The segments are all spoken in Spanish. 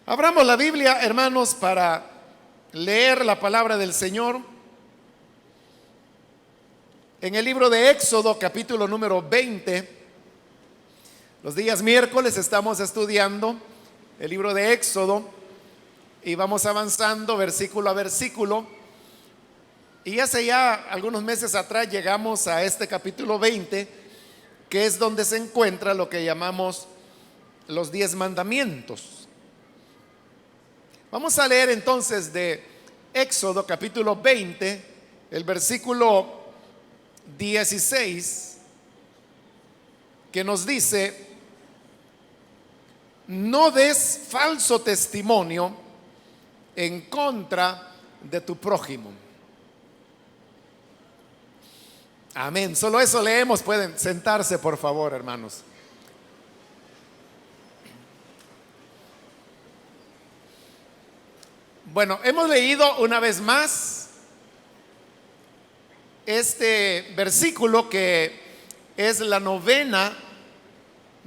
Abramos la Biblia, hermanos, para leer la palabra del Señor en el libro de Éxodo, capítulo número 20. Los días miércoles estamos estudiando el libro de Éxodo y vamos avanzando versículo a versículo. Y hace ya algunos meses atrás llegamos a este capítulo 20, que es donde se encuentra lo que llamamos los 10 mandamientos. Vamos a leer entonces de Éxodo capítulo 20, el versículo 16, que nos dice: no des falso testimonio en contra de tu prójimo. Amén. Solo eso leemos. Pueden sentarse, por favor, hermanos. Bueno, hemos leído una vez más este versículo, que es la novena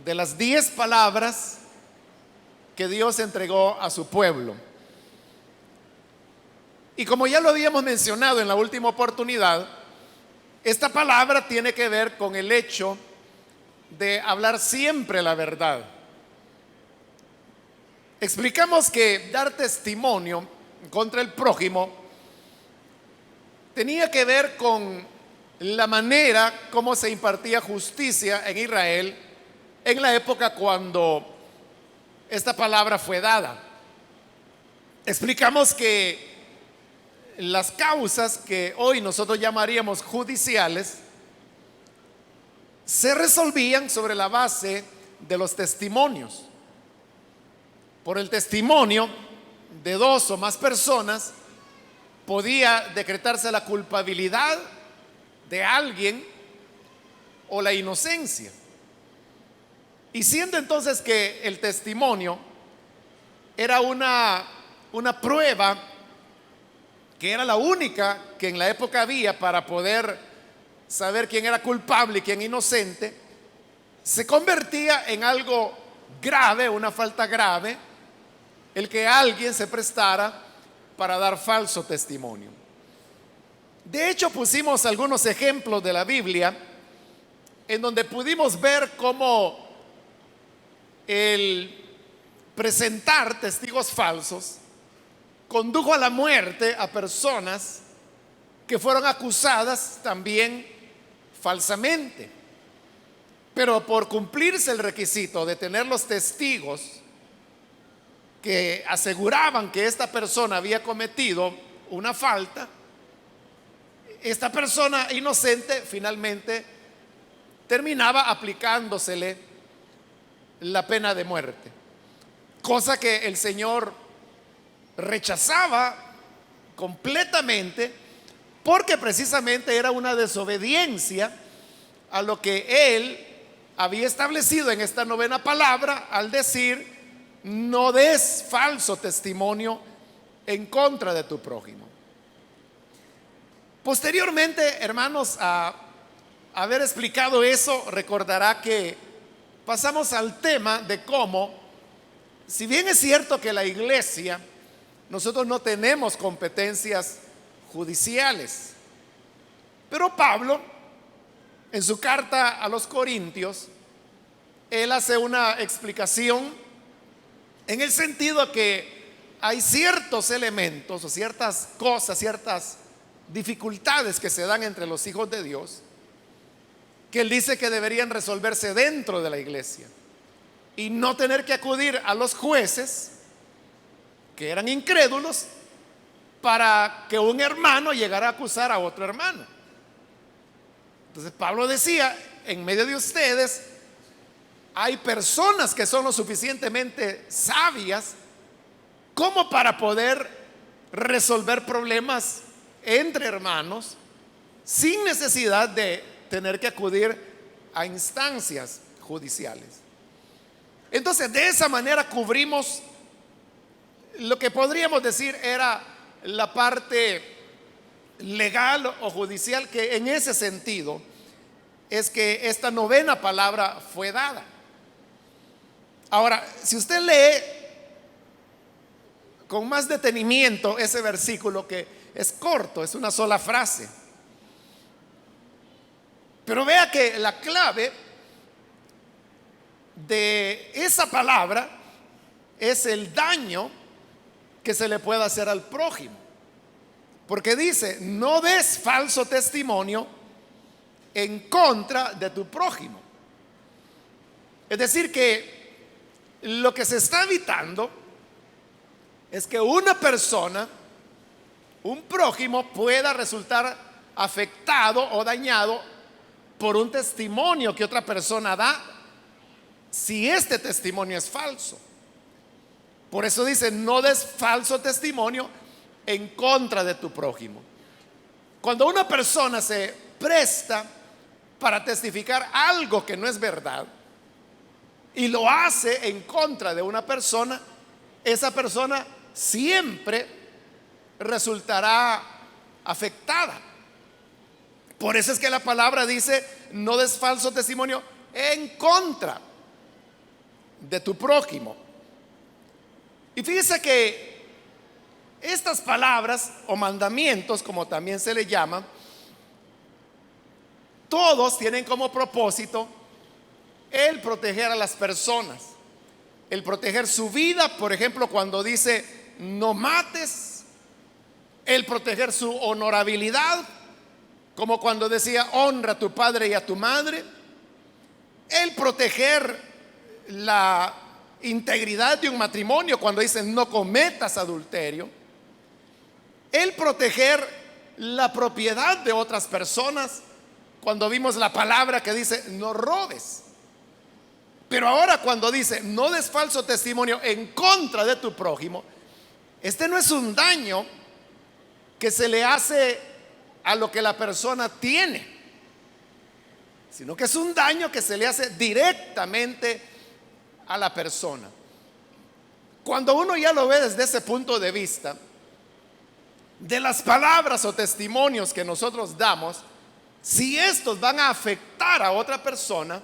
de las 10 palabras que Dios entregó a su pueblo. Y como ya lo habíamos mencionado en la última oportunidad, esta palabra tiene que ver con el hecho de hablar siempre la verdad. Explicamos que dar testimonio contra el prójimo tenía que ver con la manera como se impartía justicia en Israel en la época cuando esta palabra fue dada. Explicamos que las causas que hoy nosotros llamaríamos judiciales se resolvían sobre la base de los testimonios. Por el testimonio de 2 o más personas podía decretarse la culpabilidad de alguien o la inocencia. Y siendo entonces que el testimonio era una prueba que era la única que en la época había para poder saber quién era culpable y quién inocente, se convertía en algo grave, una falta grave, el que alguien se prestara para dar falso testimonio. De hecho, pusimos algunos ejemplos de la Biblia en donde pudimos ver cómo el presentar testigos falsos condujo a la muerte a personas que fueron acusadas también falsamente. Pero por cumplirse el requisito de tener los testigos que aseguraban que esta persona había cometido una falta, esta persona inocente finalmente terminaba aplicándosele la pena de muerte, cosa que el Señor rechazaba completamente, porque precisamente era una desobediencia a lo que Él había establecido en esta novena palabra al decir: no des falso testimonio en contra de tu prójimo. Posteriormente, hermanos, a haber explicado eso, recordará que pasamos al tema de cómo, si bien es cierto que la iglesia, nosotros no tenemos competencias judiciales, pero Pablo, en su carta a los Corintios, él hace una explicación en el sentido que hay ciertos elementos o ciertas cosas, ciertas dificultades que se dan entre los hijos de Dios, que él dice que deberían resolverse dentro de la iglesia y no tener que acudir a los jueces que eran incrédulos para que un hermano llegara a acusar a otro hermano. Entonces Pablo decía: en medio de ustedes hay personas que son lo suficientemente sabias como para poder resolver problemas entre hermanos sin necesidad de tener que acudir a instancias judiciales. Entonces, de esa manera cubrimos lo que podríamos decir era la parte legal o judicial, que en ese sentido es que esta novena palabra fue dada. Ahora, si usted lee con más detenimiento ese versículo, que es corto, es una sola frase. Pero vea que la clave de esa palabra es el daño que se le puede hacer al prójimo. Porque dice, no des falso testimonio en contra de tu prójimo. Es decir, que lo que se está evitando es que una persona, un prójimo, pueda resultar afectado o dañado por un testimonio que otra persona da, si este testimonio es falso. Por eso dice, no des falso testimonio en contra de tu prójimo. Cuando una persona se presta para testificar algo que no es verdad y lo hace en contra de una persona, esa persona siempre resultará afectada. Por eso es que la palabra dice, no des falso testimonio en contra de tu prójimo. Y fíjese que estas palabras o mandamientos, como también se le llama, todos tienen como propósito el proteger a las personas, el proteger su vida, por ejemplo, cuando dice no mates, el proteger su honorabilidad, como cuando decía honra a tu padre y a tu madre, el proteger la integridad de un matrimonio, cuando dice no cometas adulterio, el proteger la propiedad de otras personas, cuando vimos la palabra que dice no robes. Pero ahora cuando dice no des falso testimonio en contra de tu prójimo, este no es un daño que se le hace a lo que la persona tiene, sino que es un daño que se le hace directamente a la persona. Cuando uno ya lo ve desde ese punto de vista, de las palabras o testimonios que nosotros damos, si estos van a afectar a otra persona,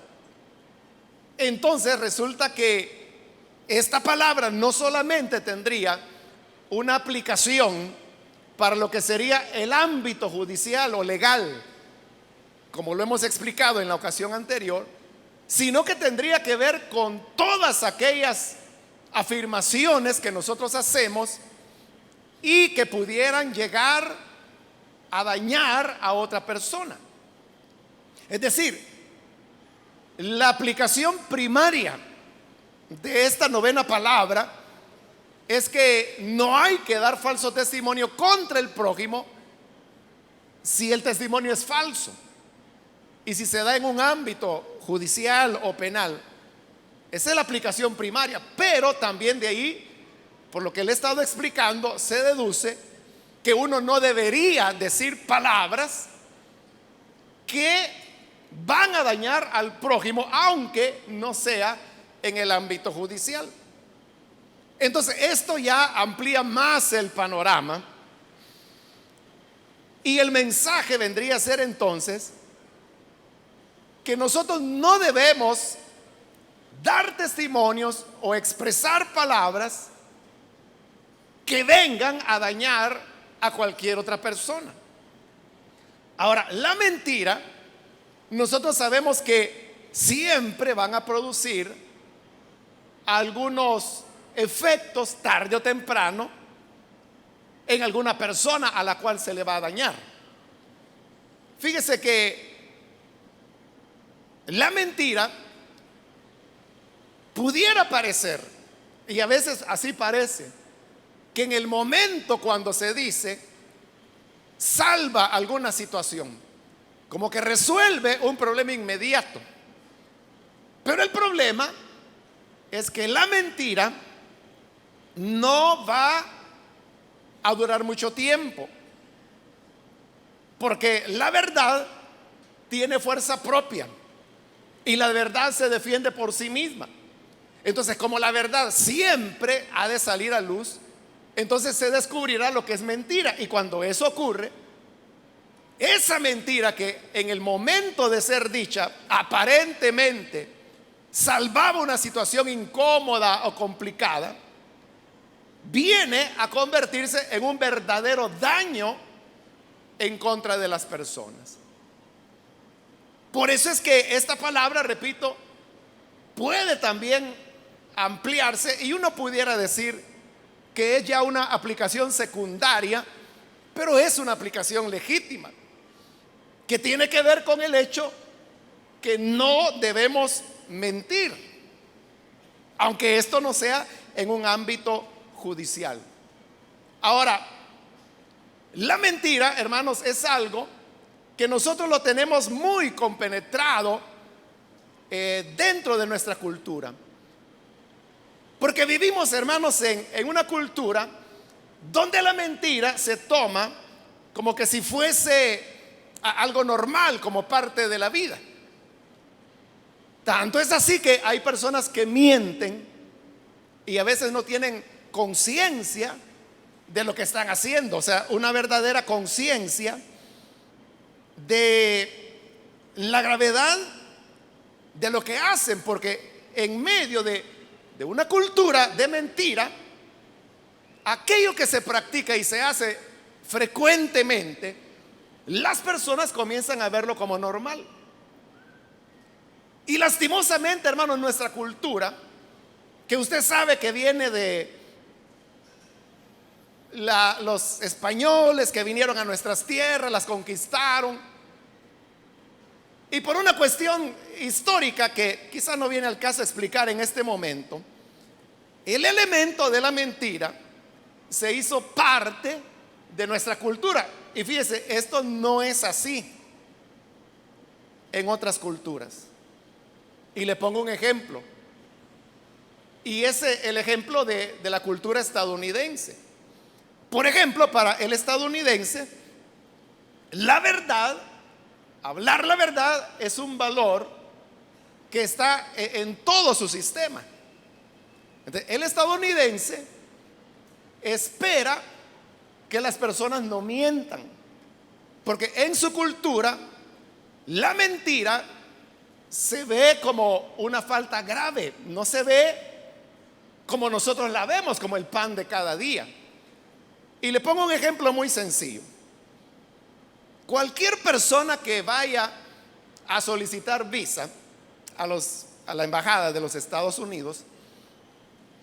entonces resulta que esta palabra no solamente tendría una aplicación para lo que sería el ámbito judicial o legal, como lo hemos explicado en la ocasión anterior, sino que tendría que ver con todas aquellas afirmaciones que nosotros hacemos y que pudieran llegar a dañar a otra persona. Es decir, la aplicación primaria de esta novena palabra es que no hay que dar falso testimonio contra el prójimo si el testimonio es falso. Y si se da en un ámbito judicial o penal, esa es la aplicación primaria. Pero también de ahí, por lo que le he estado explicando, se deduce que uno no debería decir palabras que van a dañar al prójimo, aunque no sea en el ámbito judicial. Entonces, esto ya amplía más el panorama, y el mensaje vendría a ser entonces que nosotros no debemos dar testimonios o expresar palabras que vengan a dañar a cualquier otra persona. Ahora, la mentira, nosotros sabemos que siempre van a producir algunos efectos tarde o temprano en alguna persona a la cual se le va a dañar. Fíjese que la mentira pudiera parecer, y a veces así parece, que en el momento cuando se dice salva alguna situación, como que resuelve un problema inmediato. Pero el problema es que la mentira no va a durar mucho tiempo, porque la verdad tiene fuerza propia y la verdad se defiende por sí misma. Entonces, como la verdad siempre ha de salir a luz, entonces se descubrirá lo que es mentira. Y cuando eso ocurre, esa mentira que en el momento de ser dicha aparentemente salvaba una situación incómoda o complicada, viene a convertirse en un verdadero daño en contra de las personas. Por eso es que esta palabra, repito, puede también ampliarse y uno pudiera decir que es ya una aplicación secundaria, pero es una aplicación legítima, que tiene que ver con el hecho que no debemos mentir, aunque esto no sea en un ámbito judicial. Ahora, la mentira, hermanos, es algo que nosotros lo tenemos muy compenetrado dentro de nuestra cultura. Porque vivimos, hermanos, en una cultura donde la mentira se toma como que si fuese algo normal, como parte de la vida. Tanto es así que hay personas que mienten y a veces no tienen conciencia de lo que están haciendo, o sea, una verdadera conciencia de la gravedad de lo que hacen, porque en medio de una cultura de mentira, aquello que se practica y se hace frecuentemente, las personas comienzan a verlo como normal. Y lastimosamente, hermano, nuestra cultura, que usted sabe que viene de los españoles que vinieron a nuestras tierras, las conquistaron, y por una cuestión histórica que quizá no viene al caso explicar en este momento, el elemento de la mentira se hizo parte de nuestra cultura. Y fíjese, esto no es así en otras culturas. Y le pongo un ejemplo. Y es el ejemplo de la cultura estadounidense. Por ejemplo, para el estadounidense, la verdad, hablar la verdad es un valor que está en todo su sistema. Entonces, el estadounidense espera que las personas no mientan, porque en su cultura la mentira se ve como una falta grave, no se ve como nosotros la vemos, como el pan de cada día. Y le pongo un ejemplo muy sencillo. Cualquier persona que vaya a solicitar visa a la embajada de los Estados Unidos,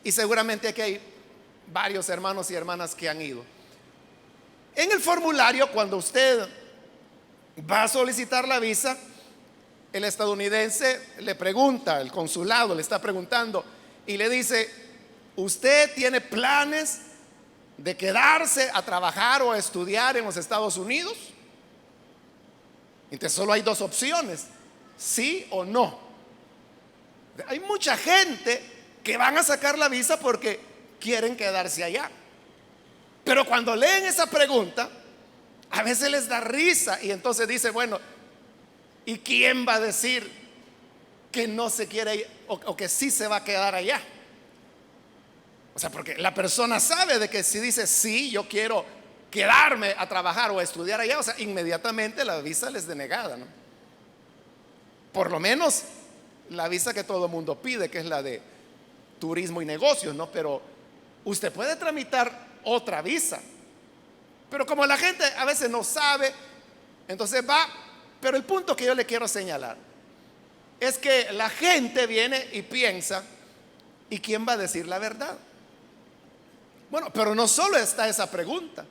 y seguramente aquí hay varios hermanos y hermanas que han ido, en el formulario, cuando usted va a solicitar la visa, el estadounidense le pregunta, el consulado le está preguntando y le dice: ¿usted tiene planes de quedarse a trabajar o a estudiar en los Estados Unidos? Entonces solo hay dos opciones: sí o no. Hay mucha gente que van a sacar la visa porque quieren quedarse allá, pero cuando leen esa pregunta a veces les da risa y entonces dice: bueno, ¿y quién va a decir que no se quiere ir o que sí se va a quedar allá? O sea, porque la persona sabe de que si dice sí, yo quiero quedarme a trabajar o a estudiar allá, o sea, inmediatamente la visa les es denegada, ¿no? Por lo menos la visa que todo el mundo pide, que es la de turismo y negocios, ¿no? Pero usted puede tramitar otra visa, pero como la gente a veces no sabe, entonces va. Pero el punto que yo le quiero señalar es que la gente viene y piensa: ¿y quién va a decir la verdad? Bueno, pero no solo está esa pregunta,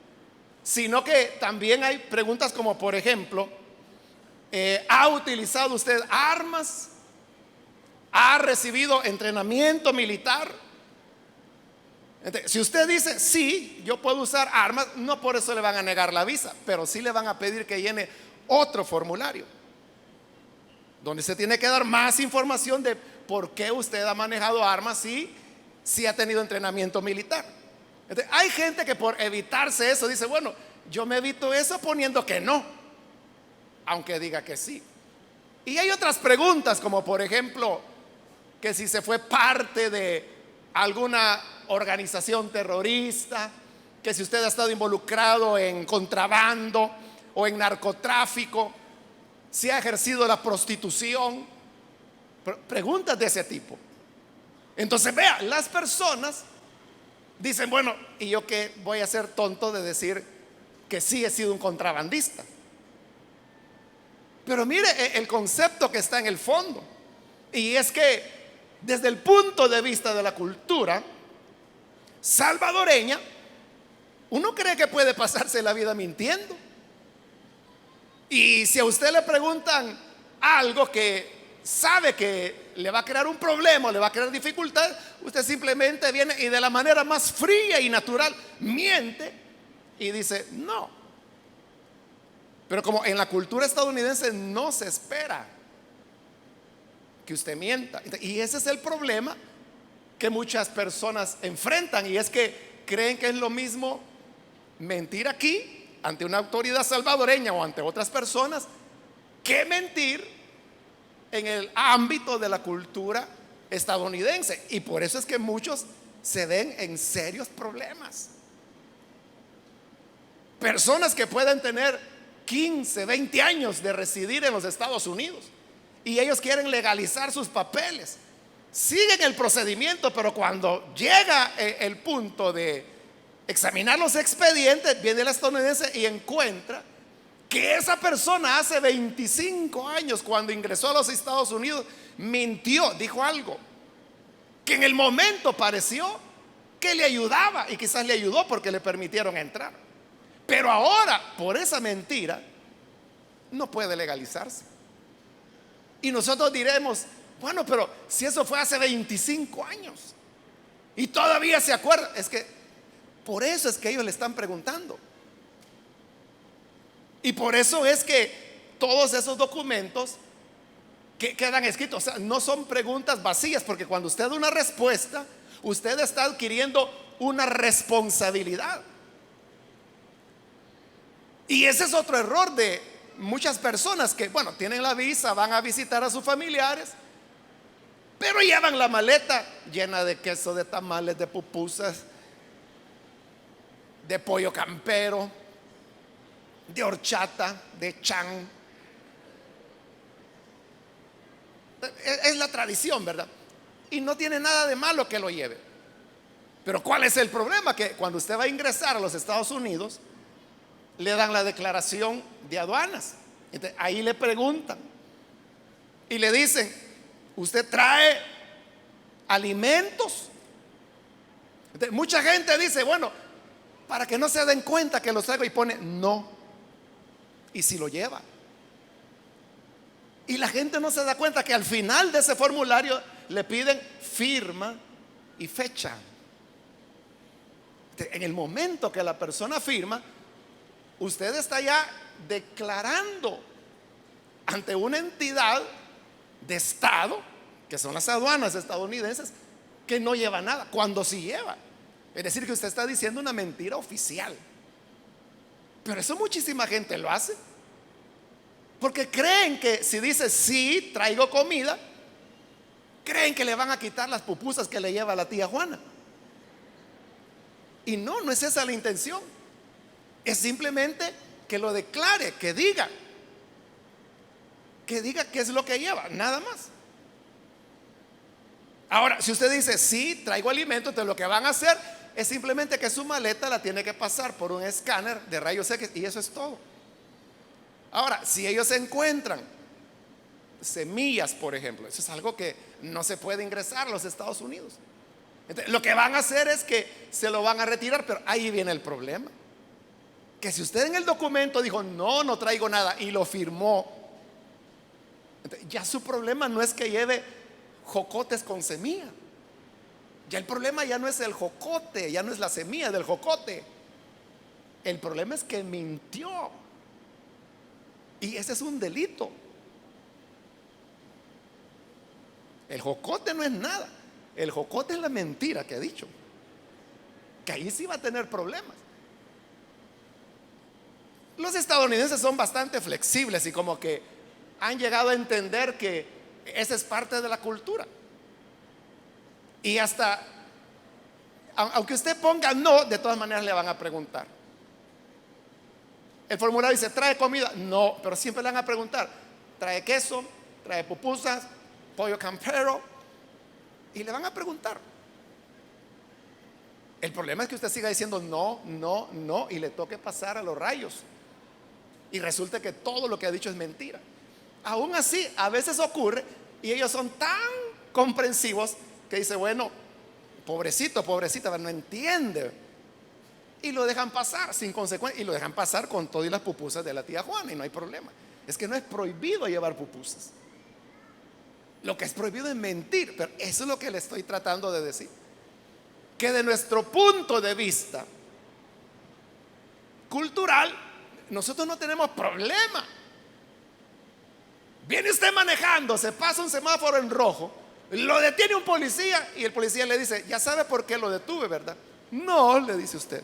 sino que también hay preguntas como, por ejemplo, ¿ha utilizado usted armas? ¿Ha recibido entrenamiento militar? Entonces, si usted dice sí, yo puedo usar armas, no por eso le van a negar la visa, pero sí le van a pedir que llene otro formulario donde se tiene que dar más información de por qué usted ha manejado armas y si ha tenido entrenamiento militar. Entonces, hay gente que por evitarse eso dice: bueno, yo me evito eso poniendo que no, aunque diga que sí. Y hay otras preguntas como, por ejemplo, que si se fue parte de alguna organización terrorista, que si usted ha estado involucrado en contrabando o en narcotráfico, si ha ejercido la prostitución, preguntas de ese tipo. Entonces vea, las personas dicen, bueno, ¿y yo qué voy a ser tonto de decir que sí he sido un contrabandista? Pero mire el concepto que está en el fondo. Y es que desde el punto de vista de la cultura salvadoreña, uno cree que puede pasarse la vida mintiendo. Y si a usted le preguntan algo que sabe que le va a crear un problema, le va a crear dificultad, usted simplemente viene y de la manera más fría y natural miente y dice no. Pero como en la cultura estadounidense no se espera que usted mienta. Y ese es el problema que muchas personas enfrentan, y es que creen que es lo mismo mentir aquí ante una autoridad salvadoreña o ante otras personas que mentir en el ámbito de la cultura estadounidense. Y por eso es que muchos se ven en serios problemas. Personas que pueden tener 15, 20 años de residir en los Estados Unidos y ellos quieren legalizar sus papeles. Siguen el procedimiento, pero cuando llega el punto de examinar los expedientes, viene el estadounidense y encuentra que esa persona hace 25 años, cuando ingresó a los Estados Unidos, mintió, dijo algo que en el momento pareció que le ayudaba, y quizás le ayudó porque le permitieron entrar, pero ahora por esa mentira no puede legalizarse. Y nosotros diremos, bueno, pero si eso fue hace 25 años y todavía se acuerda, es que por eso es que ellos le están preguntando. Y por eso es que todos esos documentos que quedan escritos, o sea, no son preguntas vacías, porque cuando usted da una respuesta, usted está adquiriendo una responsabilidad. Y ese es otro error de muchas personas que, bueno, tienen la visa, van a visitar a sus familiares, pero llevan la maleta llena de queso, de tamales, de pupusas, de pollo campero, de horchata, de chan. Es la tradición, ¿verdad? Y no tiene nada de malo que lo lleve. Pero ¿cuál es el problema? Que cuando usted va a ingresar a los Estados Unidos, le dan la declaración de aduanas. Entonces, ahí le preguntan y le dicen, ¿usted trae alimentos? Entonces, mucha gente dice, bueno, para que no se den cuenta que los traigo, y pone no. Y si lo lleva. Y la gente no se da cuenta que al final de ese formulario le piden firma y fecha. En el momento que la persona firma, usted está ya declarando ante una entidad de Estado, que son las aduanas estadounidenses, que no lleva nada, cuando sí lleva. Es decir, que usted está diciendo una mentira oficial. Pero eso muchísima gente lo hace, porque creen que si dice sí, traigo comida, creen que le van a quitar las pupusas que le lleva la tía Juana. Y no, no es esa la intención. Es simplemente que lo declare, que diga qué es lo que lleva, nada más. Ahora, si usted dice sí, traigo alimentos, entonces lo que van a hacer es simplemente que su maleta la tiene que pasar por un escáner de rayos X, y eso es todo. Ahora, si ellos encuentran semillas, por ejemplo, eso es algo que no se puede ingresar a los Estados Unidos. Entonces, lo que van a hacer es que se lo van a retirar, pero ahí viene el problema. Que si usted en el documento dijo no traigo nada y lo firmó, entonces ya su problema no es que lleve jocotes con semilla. Ya el problema ya no es el jocote, ya no es la semilla del jocote. El problema es que mintió. Y ese es un delito. El jocote no es nada. El jocote es la mentira que ha dicho. Que ahí sí va a tener problemas. Los estadounidenses son bastante flexibles y como que han llegado a entender que esa es parte de la cultura. Y hasta, aunque usted ponga no, de todas maneras le van a preguntar. El formulario dice, ¿trae comida? No, pero siempre le van a preguntar, ¿trae queso? ¿Trae pupusas? ¿Pollo campero? Y le van a preguntar. El problema es que usted siga diciendo no, no, no y le toque pasar a los rayos. Y resulta que todo lo que ha dicho es mentira. Aún así, a veces ocurre y ellos son tan comprensivos que dice, bueno, pobrecito, pobrecita, no entiende. Y lo dejan pasar sin consecuencia. Y lo dejan pasar con todas las pupusas de la tía Juana y no hay problema. Es que no es prohibido llevar pupusas. Lo que es prohibido es mentir. Pero eso es lo que le estoy tratando de decir. Que de nuestro punto de vista cultural, nosotros no tenemos problema. Viene usted manejando, se pasa un semáforo en rojo, lo detiene un policía y el policía le dice, ya sabe por qué lo detuve, ¿verdad? No, le dice usted.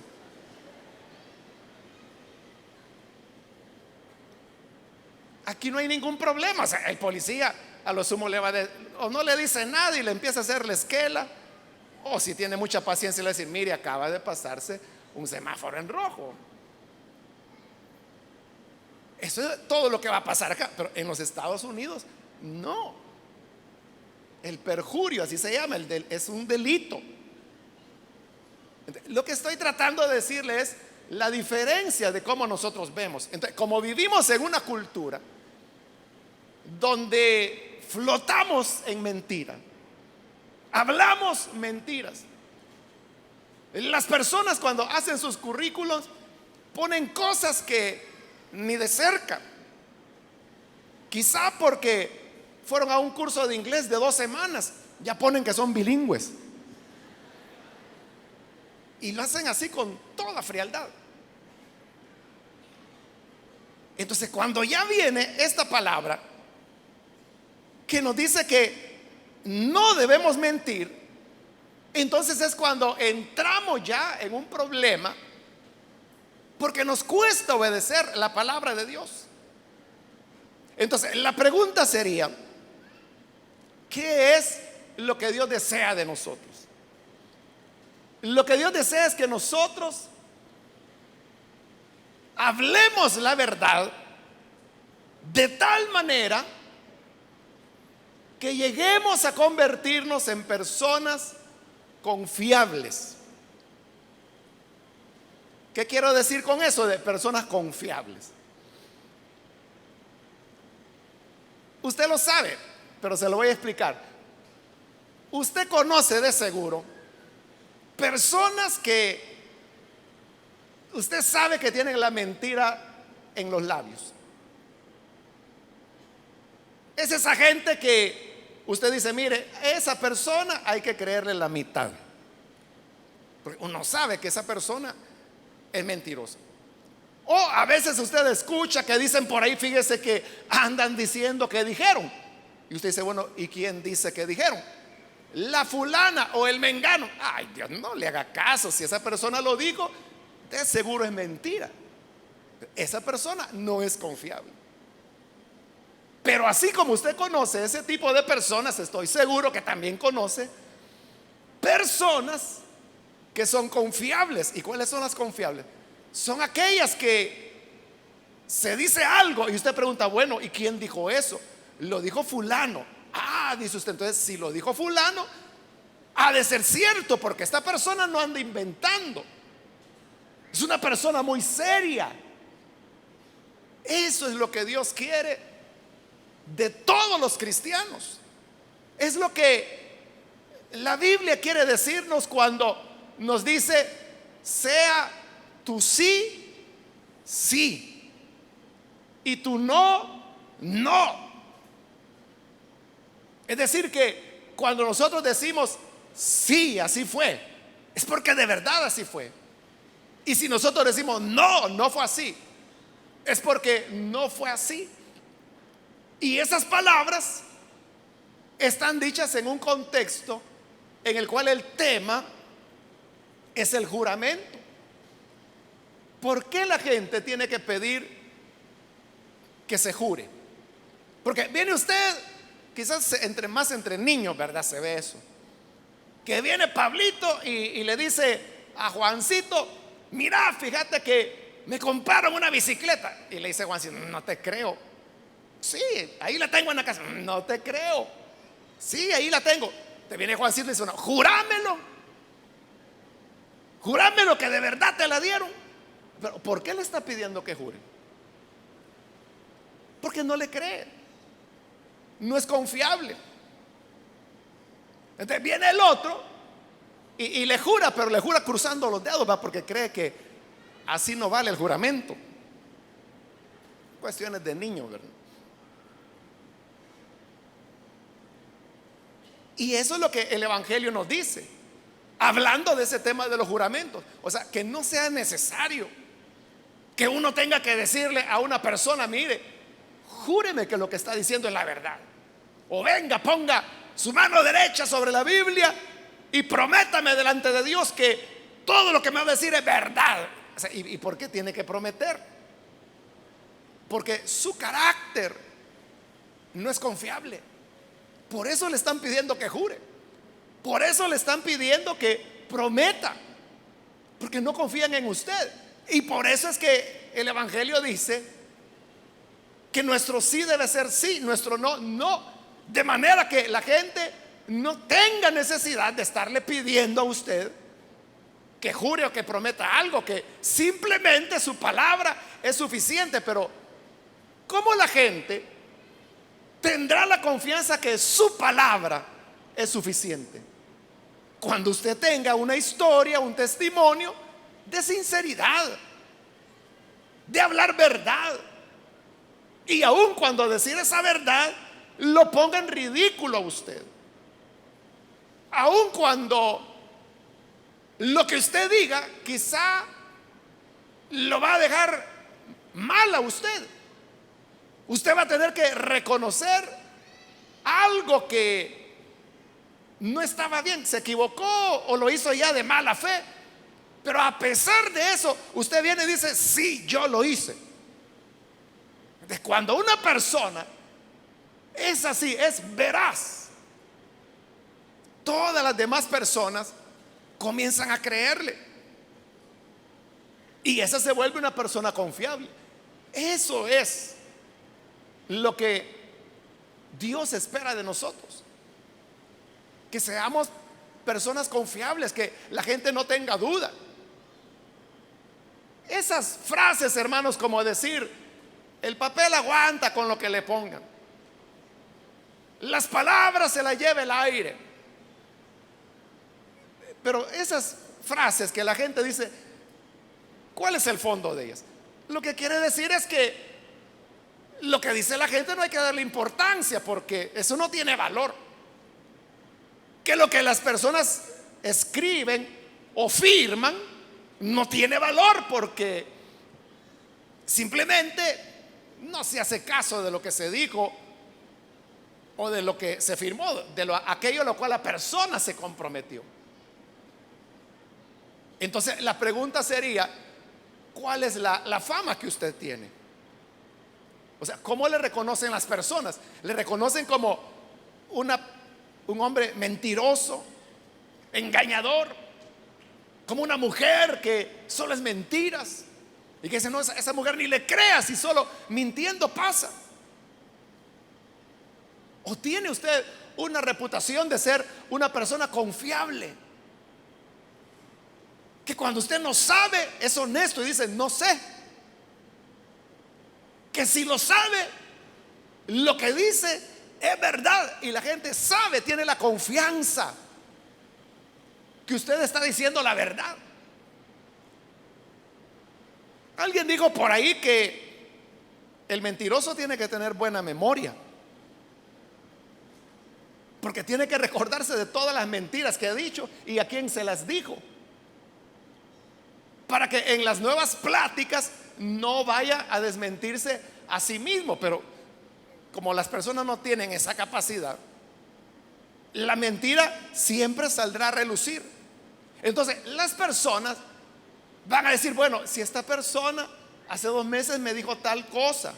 Aquí no hay ningún problema. O sea, el policía a lo sumo le va a decir, o no le dice nada y le empieza a hacer la esquela, o si tiene mucha paciencia le va a decir, mire, acaba de pasarse un semáforo en rojo. Eso es todo lo que va a pasar acá. Pero en los Estados Unidos no. El perjurio, así se llama, es un delito. Lo que estoy tratando de decirle es la diferencia de cómo nosotros vemos. Entonces, como vivimos en una cultura donde flotamos en mentira, hablamos mentiras. Las personas cuando hacen sus currículos ponen cosas que ni de cerca. Quizá porque fueron a un curso de inglés de 2 semanas, ya ponen que son bilingües. Y lo hacen así con toda frialdad. Entonces, cuando ya viene esta palabra que nos dice que no debemos mentir, entonces es cuando entramos ya en un problema, porque nos cuesta obedecer la palabra de Dios. Entonces, la pregunta sería, ¿qué es lo que Dios desea de nosotros? Lo que Dios desea es que nosotros hablemos la verdad de tal manera que lleguemos a convertirnos en personas confiables. ¿Qué quiero decir con eso de personas confiables? Usted lo sabe, pero se lo voy a explicar. Usted conoce de seguro personas que usted sabe que tienen la mentira en los labios. Es esa gente que usted dice, mire, a esa persona hay que creerle la mitad. Porque uno sabe que esa persona es mentirosa. O a veces usted escucha que dicen por ahí, fíjese que andan diciendo que dijeron. Y usted dice, bueno, ¿y quién dice que dijeron? La fulana o el mengano. Ay, Dios, no le haga caso. Si esa persona lo dijo, de seguro es mentira. Esa persona no es confiable. Pero así como usted conoce ese tipo de personas, estoy seguro que también conoce personas que son confiables. ¿Y cuáles son las confiables? Son aquellas que se dice algo y usted pregunta, bueno, ¿y quién dijo eso? Lo dijo fulano. Ah, dice usted, entonces si lo dijo fulano, ha de ser cierto, porque esta persona no anda inventando. Es una persona muy seria. Eso es lo que Dios quiere de todos los cristianos. Es lo que la Biblia quiere decirnos cuando nos dice, sea tu sí, sí, y tu no, no. Es decir que cuando nosotros decimos sí, así fue, es porque de verdad así fue. Y si nosotros decimos no, no fue así, es porque no fue así. Y esas palabras están dichas en un contexto en el cual el tema es el juramento. ¿Por qué la gente tiene que pedir que se jure? Porque viene usted, quizás más entre niños, ¿verdad? Se ve eso. Que viene Pablito y le dice a Juancito, mira, fíjate que me compraron una bicicleta. Y le dice Juancito, no te creo. Sí, ahí la tengo en la casa. No te creo. Sí, ahí la tengo. Te viene Juancito y dice, no, jurámelo. Jurame lo que de verdad te la dieron. Pero ¿por qué le está pidiendo que jure? Porque no le cree, no es confiable. Entonces viene el otro y le jura, pero le jura cruzando los dedos, ¿va? Porque cree que así no vale el juramento. Cuestiones de niños, ¿verdad? Y eso es lo que el Evangelio nos dice, hablando de ese tema de los juramentos. O sea, que no sea necesario que uno tenga que decirle a una persona: mire, júreme que lo que está diciendo es la verdad. O venga, ponga su mano derecha sobre la Biblia y prométame delante de Dios que todo lo que me va a decir es verdad. O sea, ¿y por qué tiene que prometer? Porque su carácter no es confiable. Por eso le están pidiendo que jure. Por eso le están pidiendo que prometa. Porque no confían en usted. Y por eso es que el Evangelio dice que nuestro sí debe ser sí, nuestro no, no. De manera que la gente no tenga necesidad de estarle pidiendo a usted que jure o que prometa algo, que simplemente su palabra es suficiente. Pero ¿cómo la gente tendrá la confianza que su palabra es suficiente? Cuando usted tenga una historia, un testimonio de sinceridad, de hablar verdad, y aun cuando decir esa verdad lo ponga en ridículo a usted, aun cuando lo que usted diga quizá lo va a dejar mal a usted, usted va a tener que reconocer algo que no estaba bien, se equivocó o lo hizo ya de mala fe. Pero a pesar de eso, usted viene y dice: sí, yo lo hice. Entonces, cuando una persona es así, es veraz, todas las demás personas comienzan a creerle. Y esa se vuelve una persona confiable. Eso es lo que Dios espera de nosotros. Que seamos personas confiables, que la gente no tenga duda. Esas frases, hermanos, como decir: el papel aguanta con lo que le pongan, las palabras se las lleva el aire. Pero esas frases que la gente dice, ¿cuál es el fondo de ellas? Lo que quiere decir es que lo que dice la gente no hay que darle importancia, porque eso no tiene valor. Que lo que las personas escriben o firman no tiene valor, porque simplemente no se hace caso de lo que se dijo o de lo que se firmó, de aquello a lo cual la persona se comprometió. Entonces la pregunta sería: ¿cuál es la fama que usted tiene? O sea, ¿cómo le reconocen las personas? ¿Le reconocen como un hombre mentiroso, engañador, como una mujer que solo es mentiras y que dice: no, esa mujer ni le creas, y solo mintiendo pasa? ¿O tiene usted una reputación de ser una persona confiable, que cuando usted no sabe es honesto y dice: no sé? Que si lo sabe, lo que dice es verdad, y la gente sabe, tiene la confianza que usted está diciendo la verdad. Alguien dijo por ahí que el mentiroso tiene que tener buena memoria, porque tiene que recordarse de todas las mentiras que ha dicho y a quién se las dijo, para que en las nuevas pláticas no vaya a desmentirse a sí mismo. Pero como las personas no tienen esa capacidad, la mentira siempre saldrá a relucir. Entonces las personas van a decir: bueno, si esta persona hace 2 meses me dijo tal cosa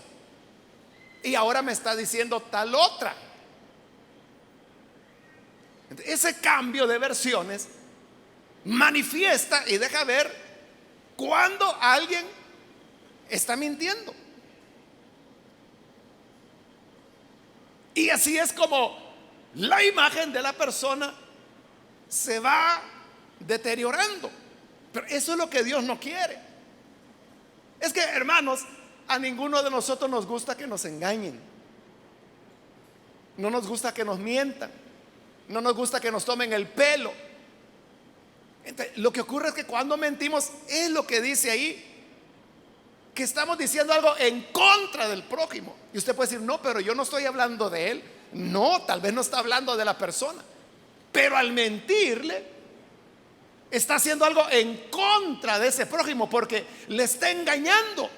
y ahora me está diciendo tal otra. Ese cambio de versiones manifiesta y deja ver cuando alguien está mintiendo. Y así es como la imagen de la persona se va deteriorando. Pero eso es lo que Dios no quiere. Es que, hermanos, a ninguno de nosotros nos gusta que nos engañen. No nos gusta que nos mientan. No nos gusta que nos tomen el pelo. Entonces, lo que ocurre es que cuando mentimos, es lo que dice ahí, que estamos diciendo algo en contra del prójimo. Y usted puede decir, no, pero yo no estoy hablando de él. No, tal vez no está hablando de la persona. Pero al mentirle, está haciendo algo en contra de ese prójimo, porque le está engañando.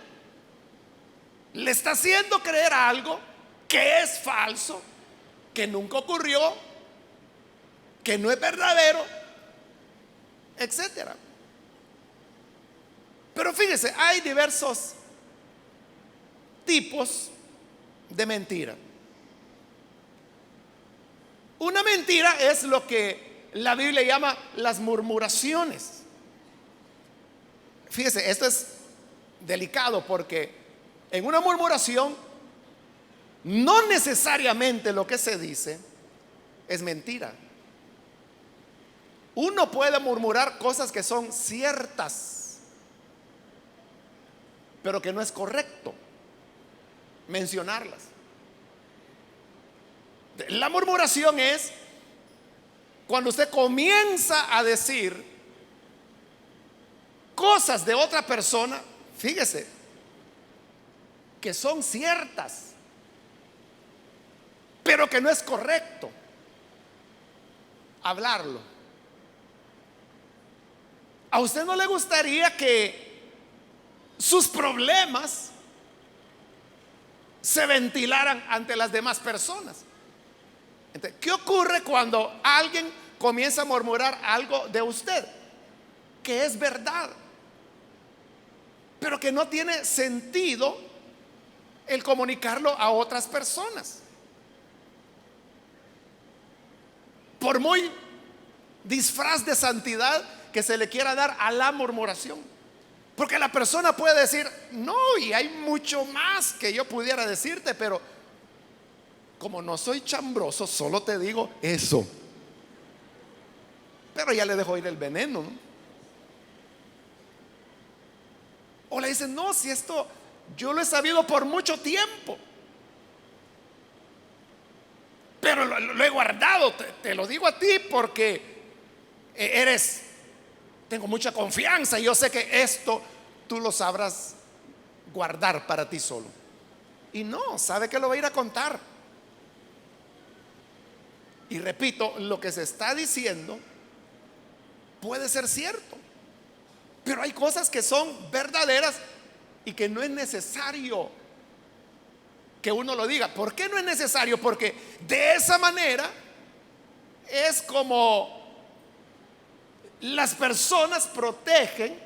Le está haciendo creer algo que es falso, que nunca ocurrió, que no es verdadero, etcétera. Pero fíjese, hay diversos tipos de mentira. Una mentira es lo que la Biblia llama las murmuraciones. Fíjese, esto es delicado porque en una murmuración no necesariamente lo que se dice es mentira. Uno puede murmurar cosas que son ciertas, pero que no es correcto mencionarlas. La murmuración es cuando usted comienza a decir cosas de otra persona, fíjese, que son ciertas, pero que no es correcto hablarlo. ¿A usted no le gustaría que sus problemas se ventilaran ante las demás personas? Entonces, ¿qué ocurre cuando alguien comienza a murmurar algo de usted que es verdad, pero que no tiene sentido el comunicarlo a otras personas? Por muy disfraz de santidad que se le quiera dar a la murmuración, porque la persona puede decir, no, y hay mucho más que yo pudiera decirte, pero como no soy chambroso, solo te digo eso. Pero ya le dejo ir el veneno, ¿no? O le dicen, no, si esto yo lo he sabido por mucho tiempo, pero lo he guardado, te lo digo a ti porque tengo mucha confianza y yo sé que esto tú lo sabrás guardar para ti solo. Y no, sabe que lo va a ir a contar. Y repito, lo que se está diciendo puede ser cierto, pero hay cosas que son verdaderas y que no es necesario que uno lo diga. ¿Por qué no es necesario? Porque de esa manera es como las personas protegen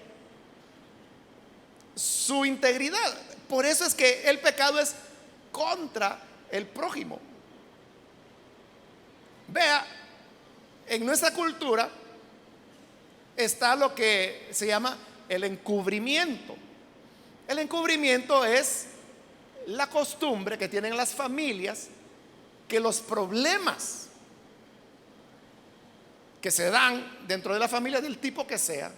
su integridad. Por eso es que el pecado es contra el prójimo. Vea, en nuestra cultura está lo que se llama el encubrimiento. El encubrimiento es la costumbre que tienen las familias, que los problemas que se dan dentro de la familia, del tipo que sea,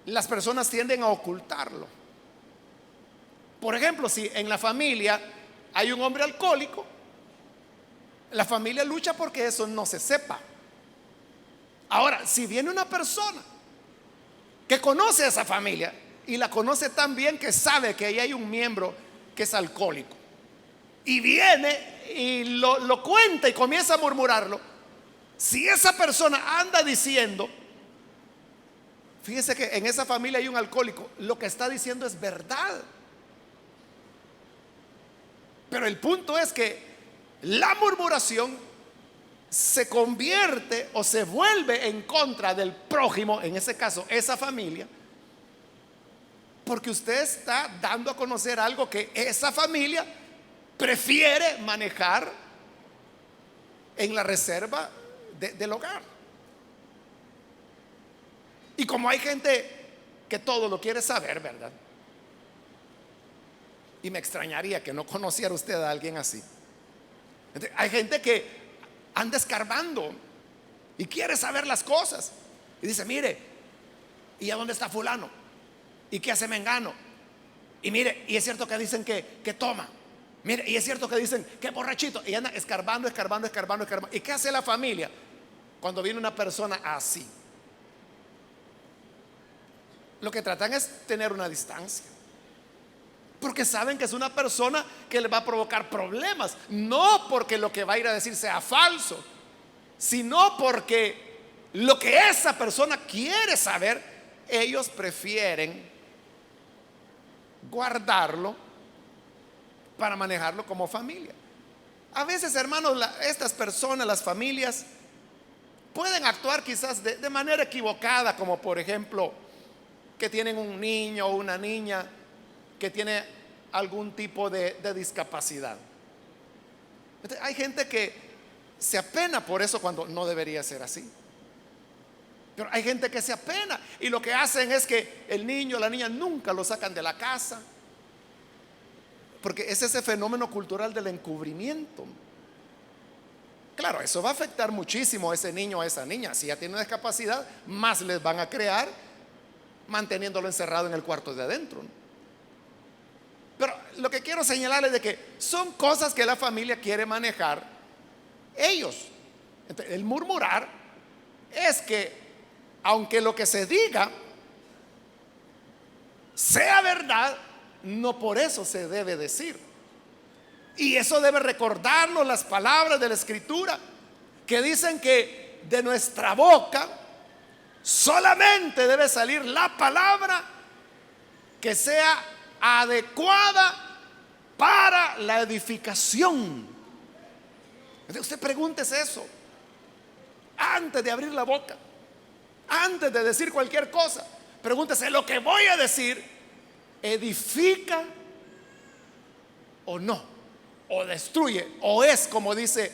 las personas tienden a ocultarlo. Por ejemplo, si en la familia hay un hombre alcohólico, la familia lucha porque eso no se sepa. Ahora, si viene una persona que conoce a esa familia y la conoce tan bien que sabe que ahí hay un miembro que es alcohólico, y viene y lo cuenta y comienza a murmurarlo, si esa persona anda diciendo, fíjese que en esa familia hay un alcohólico, lo que está diciendo es verdad. Pero el punto es que la murmuración se convierte o se vuelve en contra del prójimo, en ese caso esa familia, porque usted está dando a conocer algo que esa familia prefiere manejar en la reserva del hogar. Y como hay gente que todo lo quiere saber, ¿verdad? Y me extrañaría que no conociera usted a alguien así. Hay gente que anda escarbando y quiere saber las cosas y dice, mire, ¿Y a dónde está fulano? ¿Y qué hace mengano? Y mire, y es cierto que dicen que toma. Mire, y es cierto que dicen que borrachito. Y andan escarbando, escarbando, escarbando, escarbando. ¿Y qué hace la familia cuando viene una persona así? Lo que tratan es tener una distancia, porque saben que es una persona que le va a provocar problemas. No porque lo que va a ir a decir sea falso, sino porque lo que esa persona quiere saber, ellos prefieren guardarlo para manejarlo como familia. A veces, hermanos, estas personas, las familias, pueden actuar quizás de manera equivocada, como por ejemplo que tienen un niño o una niña que tiene algún tipo de discapacidad. Entonces, hay gente que se apena por eso cuando no debería ser así. Pero hay gente que se apena y lo que hacen es que el niño o la niña nunca lo sacan de la casa, porque es ese fenómeno cultural del encubrimiento. Claro, eso va a afectar muchísimo a ese niño o a esa niña. Si ya tiene una discapacidad, más les van a crear manteniéndolo encerrado en el cuarto de adentro. Pero lo que quiero señalar es de que son cosas que la familia quiere manejar ellos. Entonces, el murmurar es que aunque lo que se diga sea verdad, no por eso se debe decir. Y eso debe recordarnos las palabras de la Escritura que dicen que de nuestra boca solamente debe salir la palabra que sea adecuada para la edificación. Entonces usted pregúntese eso antes de abrir la boca, antes de decir cualquier cosa. Pregúntese, ¿lo que voy a decir edifica o no? ¿O destruye? ¿O es, como dice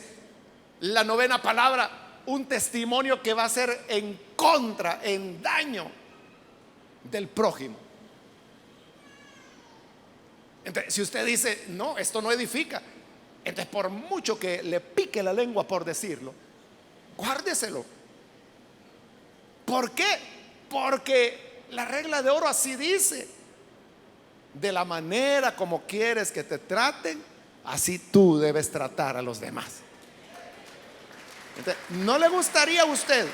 la novena palabra, un testimonio que va a ser en contra, en daño del prójimo? Entonces, si usted dice, no, esto no edifica, entonces por mucho que le pique la lengua por decirlo, guárdeselo. ¿Por qué? Porque la regla de oro así dice: de la manera como quieres que te traten, así tú debes tratar a los demás. Entonces, ¿no le gustaría a usted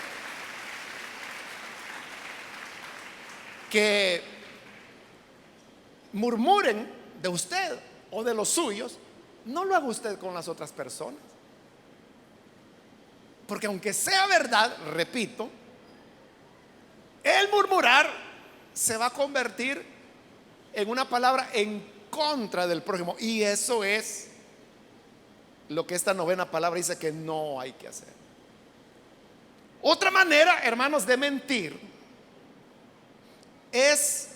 que murmuren de usted o de los suyos? No lo haga usted con las otras personas, porque aunque sea verdad, repito, el murmurar se va a convertir en una palabra en contra del prójimo, y eso es lo que esta novena palabra dice que no hay que hacer. Otra manera, hermanos, de mentir es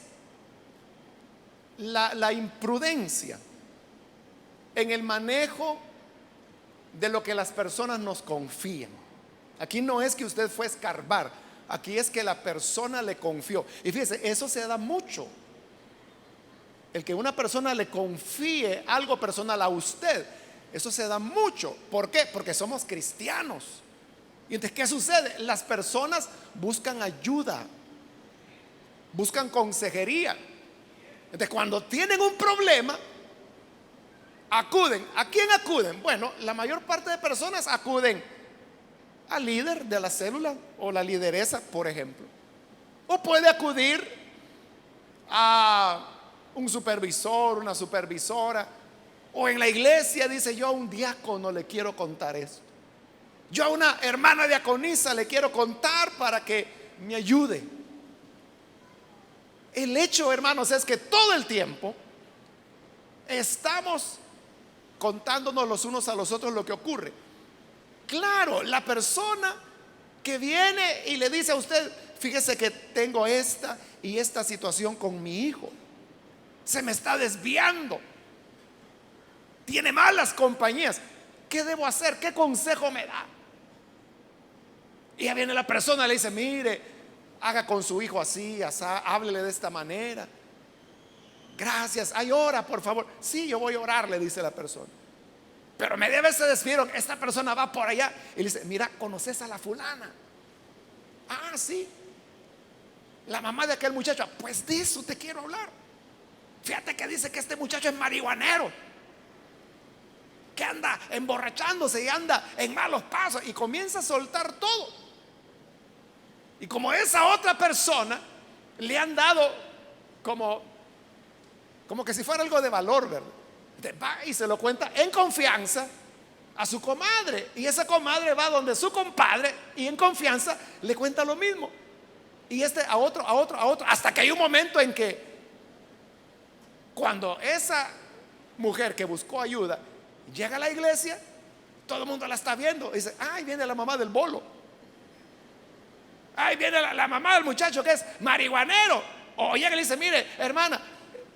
la imprudencia en el manejo de lo que las personas nos confían. Aquí no es que usted fue a escarbar, aquí es que la persona le confió. Y fíjese, eso se da mucho. El que una persona le confíe algo personal a usted, eso se da mucho. ¿Por qué? Porque somos cristianos. Y entonces, ¿qué sucede? Las personas buscan ayuda, buscan consejería. Entonces, cuando tienen un problema, acuden. ¿A quién acuden? Bueno, la mayor parte de personas acuden al líder de la célula o la lideresa, por ejemplo. O puede acudir a un supervisor, una supervisora. O en la iglesia dice: yo a un diácono le quiero contar esto. Yo a una hermana diaconisa le quiero contar para que me ayude. El hecho, hermanos, es que todo el tiempo estamos contándonos los unos a los otros lo que ocurre. Claro, la persona que viene y le dice a usted: fíjese que tengo esta y esta situación con mi hijo, se me está desviando, tiene malas compañías, ¿qué debo hacer? ¿Qué consejo me da? Y ya viene la persona y le dice: mire, haga con su hijo así, asá, háblele de esta manera. Gracias, ay, ora por favor. Sí, yo voy a orar, le dice la persona. Pero media vez se despidieron, esta persona va por allá y le dice: mira, ¿conoces a la fulana? Ah, sí. la mamá de aquel muchacho, pues de eso te quiero hablar. Fíjate que dice que este muchacho es marihuanero, que anda emborrachándose y anda en malos pasos, y comienza a soltar todo. Y como esa otra persona le han dado como que si fuera algo de valor, ¿verdad? Va y se lo cuenta en confianza a su comadre, y esa comadre va donde su compadre y en confianza le cuenta lo mismo, y a otro, hasta que hay un momento en que cuando esa mujer que buscó ayuda llega a la iglesia, todo el mundo la está viendo y dice, ay, viene la mamá del bolo, ay, viene la mamá del muchacho que es marihuanero. O llega y le dice, mire, hermana,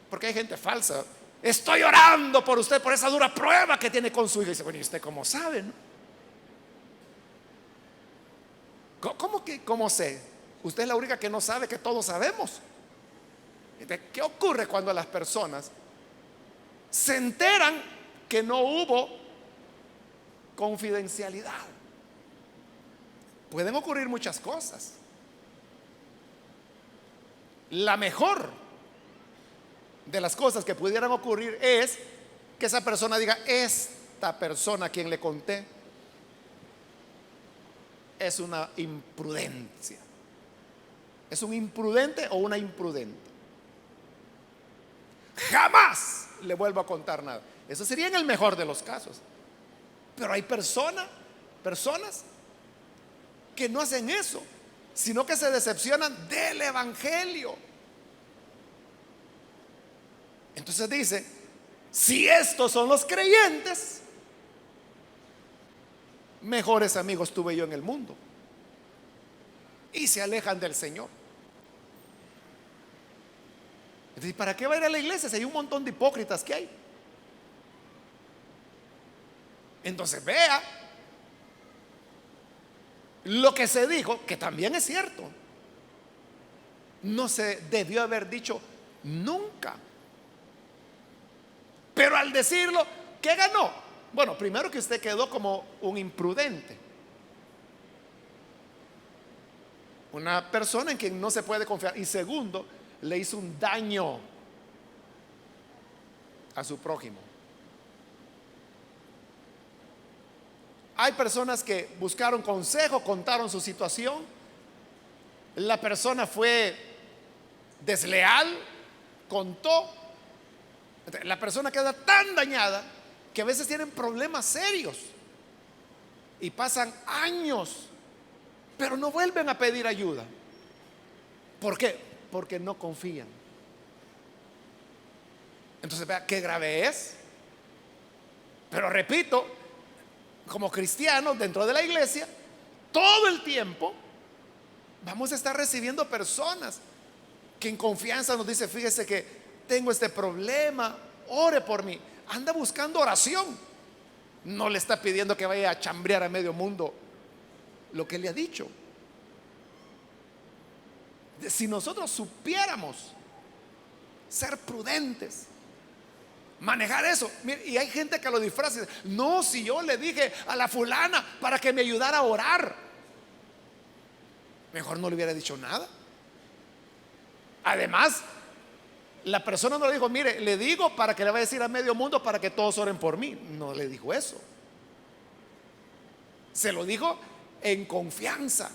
porque hay gente falsa, estoy orando por usted por esa dura prueba que tiene con su hija. Y dice, bueno, ¿y usted cómo sabe, no? ¿Cómo sé? Usted es la única que no sabe que todos sabemos. ¿Qué ocurre cuando las personas se enteran que no hubo confidencialidad? Pueden ocurrir muchas cosas. La mejor de las cosas que pudieran ocurrir es que esa persona diga, esta persona a quien le conté es una imprudencia, es un imprudente o una imprudente, jamás le vuelvo a contar nada. Eso sería en el mejor de los casos. Pero hay personas que no hacen eso, sino que se decepcionan del evangelio. Entonces dice, si estos son los creyentes, mejores amigos tuve yo en el mundo. Y se alejan del Señor. Entonces, ¿para qué va a ir a la iglesia si hay un montón de hipócritas que hay? Entonces vea lo que se dijo, que también es cierto. No se debió haber dicho nunca. Pero al decirlo, ¿qué ganó? Bueno, primero que usted quedó como un imprudente, una persona en quien no se puede confiar. Y segundo, le hizo un daño a su prójimo. Hay personas que buscaron consejo, contaron su situación, la persona fue desleal, contó, la persona queda tan dañada que a veces tienen problemas serios y pasan años, pero no vuelven a pedir ayuda. ¿Por qué? Porque no confían. Entonces vea qué grave es. Pero repito, como cristianos dentro de la iglesia, todo el tiempo vamos a estar recibiendo personas que en confianza nos dice, fíjese que tengo este problema, ore por mí. Anda buscando oración. No le está pidiendo que vaya a chambrear a medio mundo lo que le ha dicho. Si nosotros supiéramos ser prudentes, manejar eso. Mire, y hay gente que lo disfraza. No, si yo le dije a la fulana para que me ayudara a orar, mejor no le hubiera dicho nada. Además, la persona no le dijo, mire, le digo para que le vaya a decir a medio mundo para que todos oren por mí. No le dijo eso. Se lo dijo en confianza.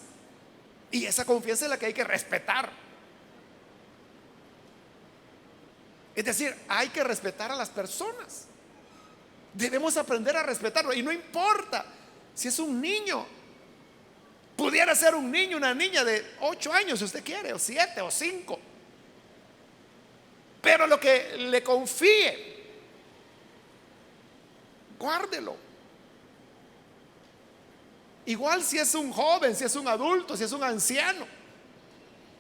Y esa confianza es la que hay que respetar. Es decir, hay que respetar a las personas. Debemos aprender a respetarlo. Y no importa si es un niño. Pudiera ser un niño, una niña de 8 años, si usted quiere, o 7 o 5. Pero lo que le confíe, guárdelo. Igual si es un joven, si es un adulto, si es un anciano.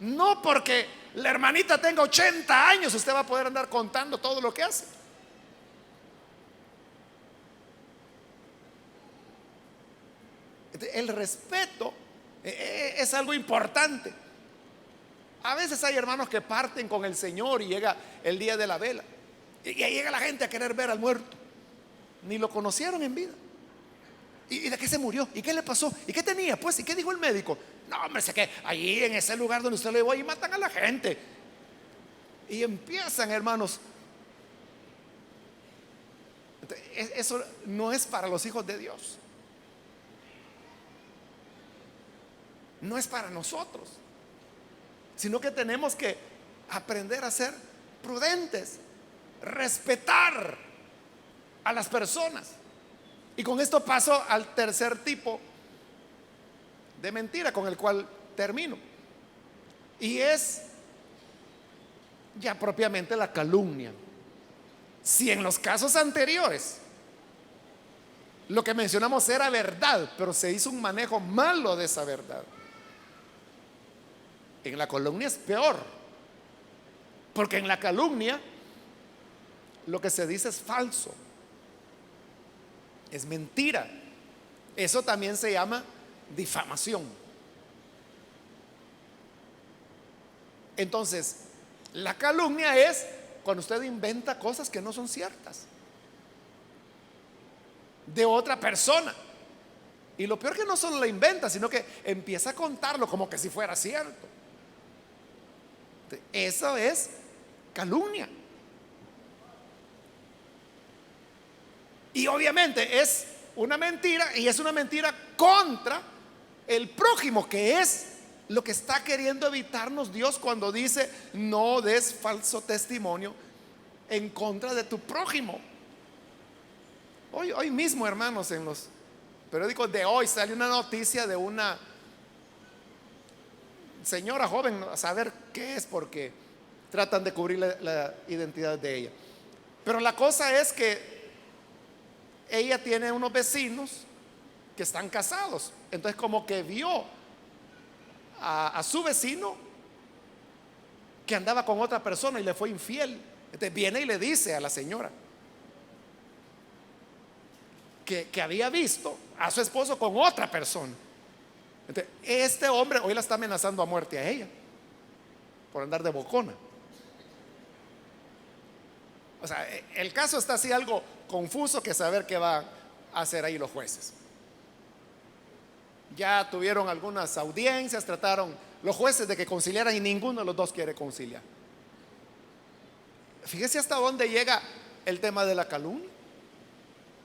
No porque la hermanita tenga 80 años, usted va a poder andar contando todo lo que hace. El respeto es algo importante. A veces hay hermanos que parten con el Señor y llega el día de la vela. Y ahí llega la gente a querer ver al muerto. Ni lo conocieron en vida. ¿Y de qué se murió? ¿Y qué le pasó? ¿Y qué tenía? Pues, ¿y qué dijo el médico? No, hombre, sé que ahí en ese lugar donde usted le dijo, ahí matan a la gente. Y empiezan, hermanos. Eso no es para los hijos de Dios. No es para nosotros. Sino que tenemos que aprender a ser prudentes, respetar a las personas. Y con esto paso al tercer tipo de mentira con el cual termino. Y es ya propiamente la calumnia. Si en los casos anteriores lo que mencionamos era verdad, pero se hizo un manejo malo de esa verdad, en la calumnia es peor. Porque en la calumnia lo que se dice es falso, es mentira. Eso también se llama difamación. Entonces, la calumnia es cuando usted inventa cosas que no son ciertas de otra persona. Y lo peor que no solo la inventa, sino que empieza a contarlo como que si fuera cierto. Eso es calumnia. Y obviamente es una mentira, y es una mentira contra el prójimo, que es lo que está queriendo evitarnos Dios cuando dice: no des falso testimonio en contra de tu prójimo. Hoy mismo, hermanos, en los periódicos de hoy sale una noticia de una señora joven, a saber qué es, porque tratan de cubrir la identidad de ella. Pero la cosa es que ella tiene unos vecinos que están casados. Entonces, como que vio a su vecino que andaba con otra persona y le fue infiel. Entonces viene y le dice a la señora que había visto a su esposo con otra persona. Entonces, este hombre hoy la está amenazando a muerte a ella por andar de bocona. O sea, el caso está así algo confuso, que saber qué va a hacer ahí los jueces. Ya tuvieron algunas audiencias, trataron los jueces de que conciliaran y ninguno de los dos quiere conciliar. Fíjese hasta dónde llega el tema de la calumnia.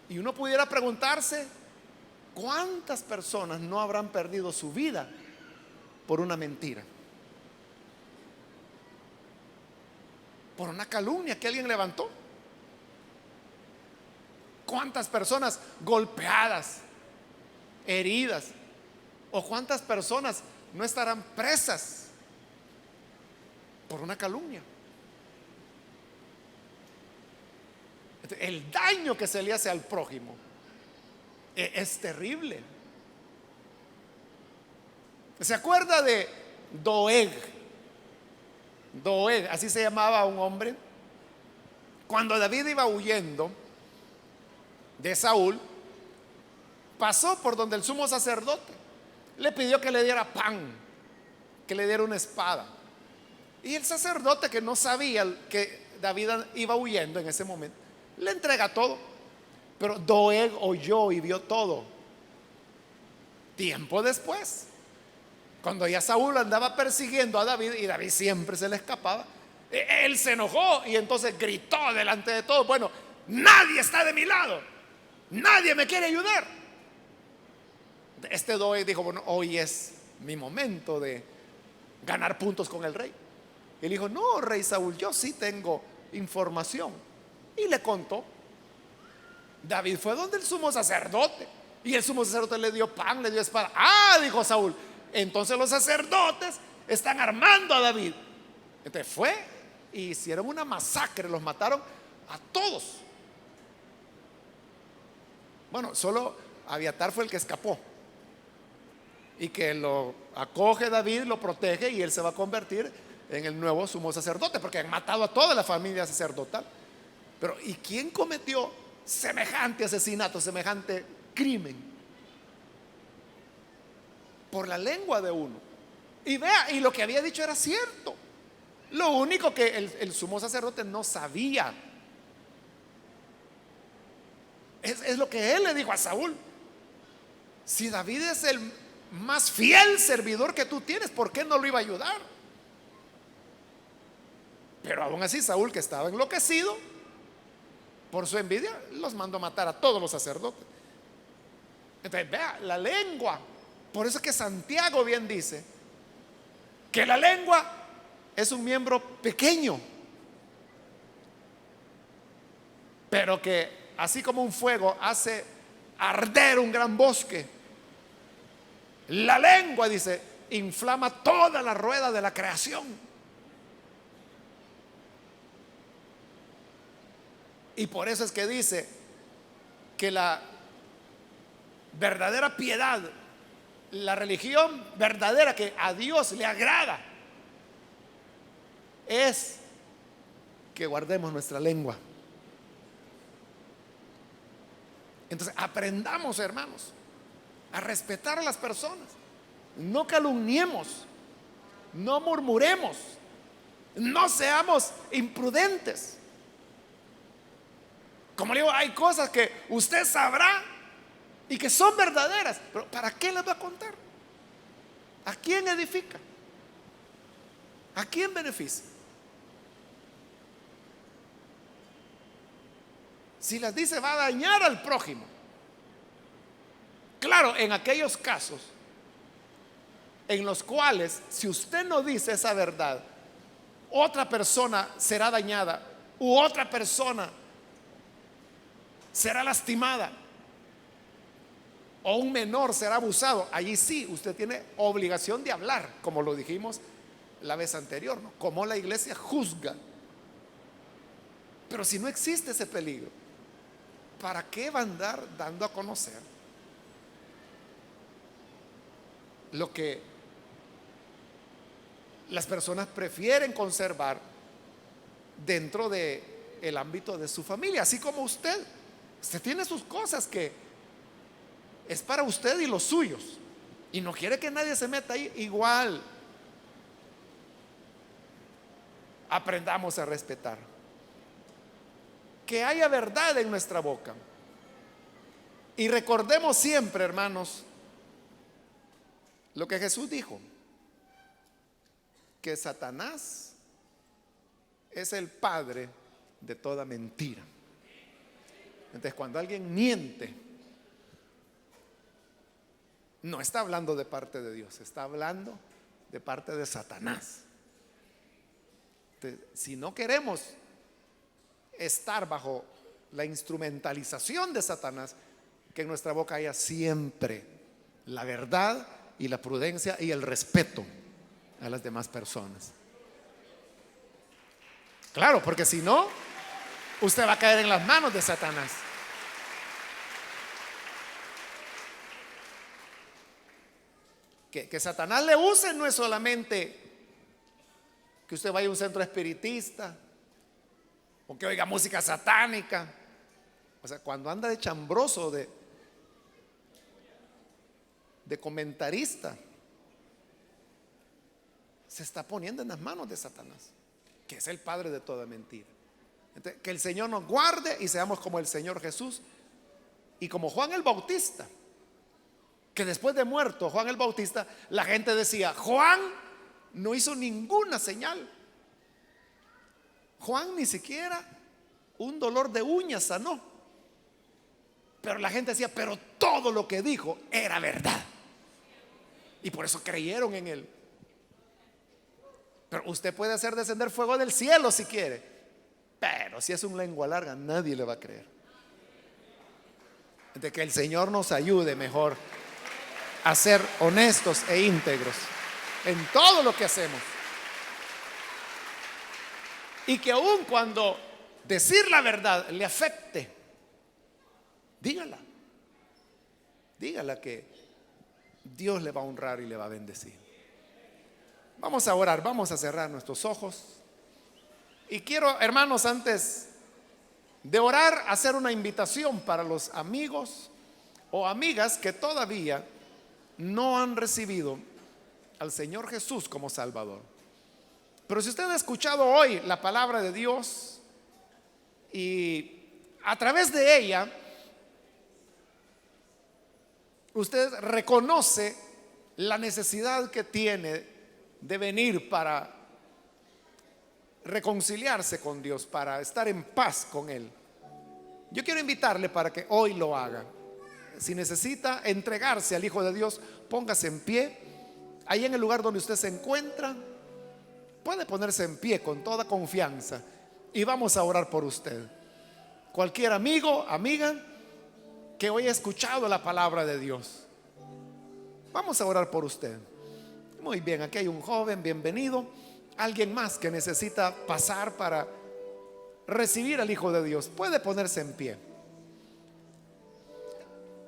Y uno pudiera preguntarse: ¿cuántas personas no habrán perdido su vida por una mentira? Por una calumnia que alguien levantó. ¿Cuántas personas golpeadas, heridas? ¿O cuántas personas no estarán presas por una calumnia? El daño que se le hace al prójimo es terrible. ¿Se acuerda de Doeg? Doeg, así se llamaba un hombre. Cuando David iba huyendo de Saúl, pasó por donde el sumo sacerdote le pidió que le diera pan, que le diera una espada. Y el sacerdote, que no sabía que David iba huyendo en ese momento, le entrega todo. Pero Doeg oyó y vio todo tiempo después, cuando ya Saúl andaba persiguiendo a David y David siempre se le escapaba. Él se enojó y entonces gritó delante de todos: bueno, nadie está de mi lado, nadie me quiere ayudar. Este Doeg dijo: bueno, hoy es mi momento de ganar puntos con el rey. Y él dijo: no, rey Saúl, yo sí tengo información. Y le contó. David fue donde el sumo sacerdote, y el sumo sacerdote le dio pan, le dio espada. Ah, dijo Saúl, entonces los sacerdotes están armando a David. Entonces fue y hicieron una masacre, los mataron a todos. Bueno, solo Abiatar fue el que escapó, y que lo acoge David, lo protege, y él se va a convertir en el nuevo sumo sacerdote, porque han matado a toda la familia sacerdotal. Pero ¿y quién cometió semejante asesinato, semejante crimen? Por la lengua de uno. Y vea, y lo que había dicho era cierto. Lo único que el sumo sacerdote no sabía es lo que él le dijo a Saúl: si David es el más fiel servidor que tú tienes, ¿por qué no lo iba a ayudar? Pero aún así Saúl, que estaba enloquecido por su envidia, los mandó a matar a todos los sacerdotes. Entonces, vea, la lengua. Por eso es que Santiago bien dice que la lengua es un miembro pequeño, pero que así como un fuego hace arder un gran bosque, la lengua, dice, inflama toda la rueda de la creación. Y por eso es que dice que la verdadera piedad, la religión verdadera que a Dios le agrada, es que guardemos nuestra lengua. Entonces, aprendamos, hermanos, a respetar a las personas. No calumniemos, no murmuremos, no seamos imprudentes. Como le digo, hay cosas que usted sabrá y que son verdaderas, pero ¿para qué las va a contar? ¿A quién edifica? ¿A quién beneficia? Si las dice, va a dañar al prójimo. Claro, en aquellos casos en los cuales, si usted no dice esa verdad, otra persona será dañada u otra persona será lastimada o un menor será abusado, allí sí usted tiene obligación de hablar, como lo dijimos la vez anterior, ¿no? Como la iglesia juzga. Pero si no existe ese peligro, ¿para qué va a andar dando a conocer lo que las personas prefieren conservar dentro de el ámbito de su familia? Así como usted tiene sus cosas que es para usted y los suyos, y no quiere que nadie se meta ahí. Igual aprendamos a respetar, que haya verdad en nuestra boca. Y recordemos siempre, hermanos, lo que Jesús dijo, que Satanás es el padre de toda mentira. Entonces, cuando alguien miente, no está hablando de parte de Dios, está hablando de parte de Satanás. Entonces, si no queremos estar bajo la instrumentalización de Satanás, que en nuestra boca haya siempre la verdad y la prudencia y el respeto a las demás personas. Claro, porque si no, usted va a caer en las manos de Satanás. Que Satanás le use no es solamente que usted vaya a un centro espiritista o que oiga música satánica. O sea, cuando anda de chambroso, de comentarista, se está poniendo en las manos de Satanás, que es el padre de toda mentira. Entonces, que el Señor nos guarde y seamos como el Señor Jesús y como Juan el Bautista, que después de muerto Juan el Bautista, la gente decía, Juan no hizo ninguna señal. Juan ni siquiera un dolor de uñas sanó. Pero la gente decía, pero todo lo que dijo era verdad. Y por eso creyeron en él. Pero usted puede hacer descender fuego del cielo si quiere, pero si es un lengua larga, nadie le va a creer. De que el Señor nos ayude mejor a ser honestos e íntegros en todo lo que hacemos. Y que aun cuando decir la verdad le afecte, dígala. Dígala, que Dios le va a honrar y le va a bendecir. Vamos a orar, vamos a cerrar nuestros ojos. Y quiero, hermanos, antes de orar, hacer una invitación para los amigos o amigas que todavía no han recibido al Señor Jesús como Salvador. Pero si usted ha escuchado hoy la palabra de Dios y a través de ella usted reconoce la necesidad que tiene de venir para reconciliarse con Dios, para estar en paz con Él, yo quiero invitarle para que hoy lo haga. Si necesita entregarse al Hijo de Dios, póngase en pie. Ahí en el lugar donde usted se encuentra, puede ponerse en pie con toda confianza y vamos a orar por usted. Cualquier amigo, amiga que hoy ha escuchado la palabra de Dios, vamos a orar por usted. Muy bien, aquí hay un joven, bienvenido. Alguien más que necesita pasar para recibir al Hijo de Dios, puede ponerse en pie.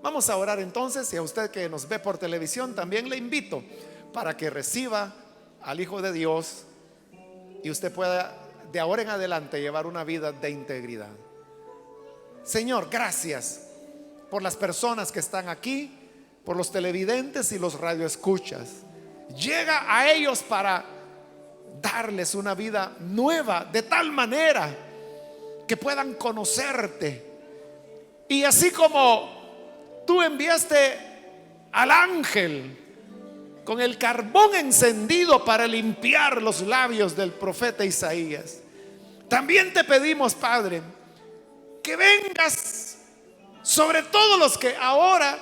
Vamos a orar entonces, y a usted que nos ve por televisión también le invito para que reciba al Hijo de Dios y usted pueda de ahora en adelante llevar una vida de integridad. Señor, gracias por las personas que están aquí, por los televidentes y los radioescuchas. Llega a ellos para darles una vida nueva, de tal manera que puedan conocerte. Y así como tú enviaste al ángel con el carbón encendido para limpiar los labios del profeta Isaías, también te pedimos, Padre, que vengas sobre todos los que ahora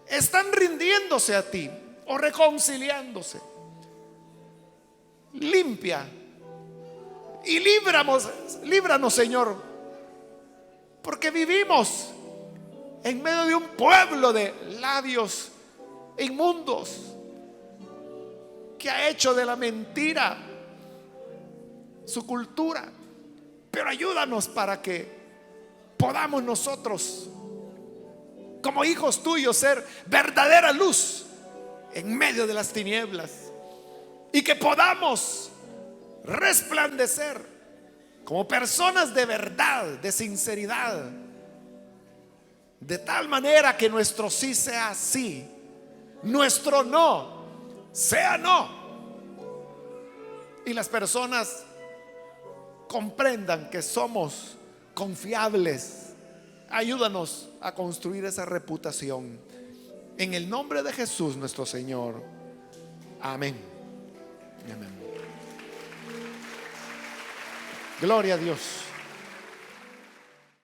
están rindiéndose a ti o reconciliándose. Limpia y líbranos, Señor, porque vivimos en medio de un pueblo de labios inmundos que ha hecho de la mentira su cultura. Pero ayúdanos para que podamos nosotros, como hijos tuyos, ser verdadera luz en medio de las tinieblas, y que podamos resplandecer como personas de verdad, de sinceridad, de tal manera que nuestro sí sea sí, nuestro no sea no, y las personas comprendan que somos confiables. Ayúdanos a construir esa reputación en el nombre de Jesús nuestro Señor. Amén. Amén. Gloria a Dios.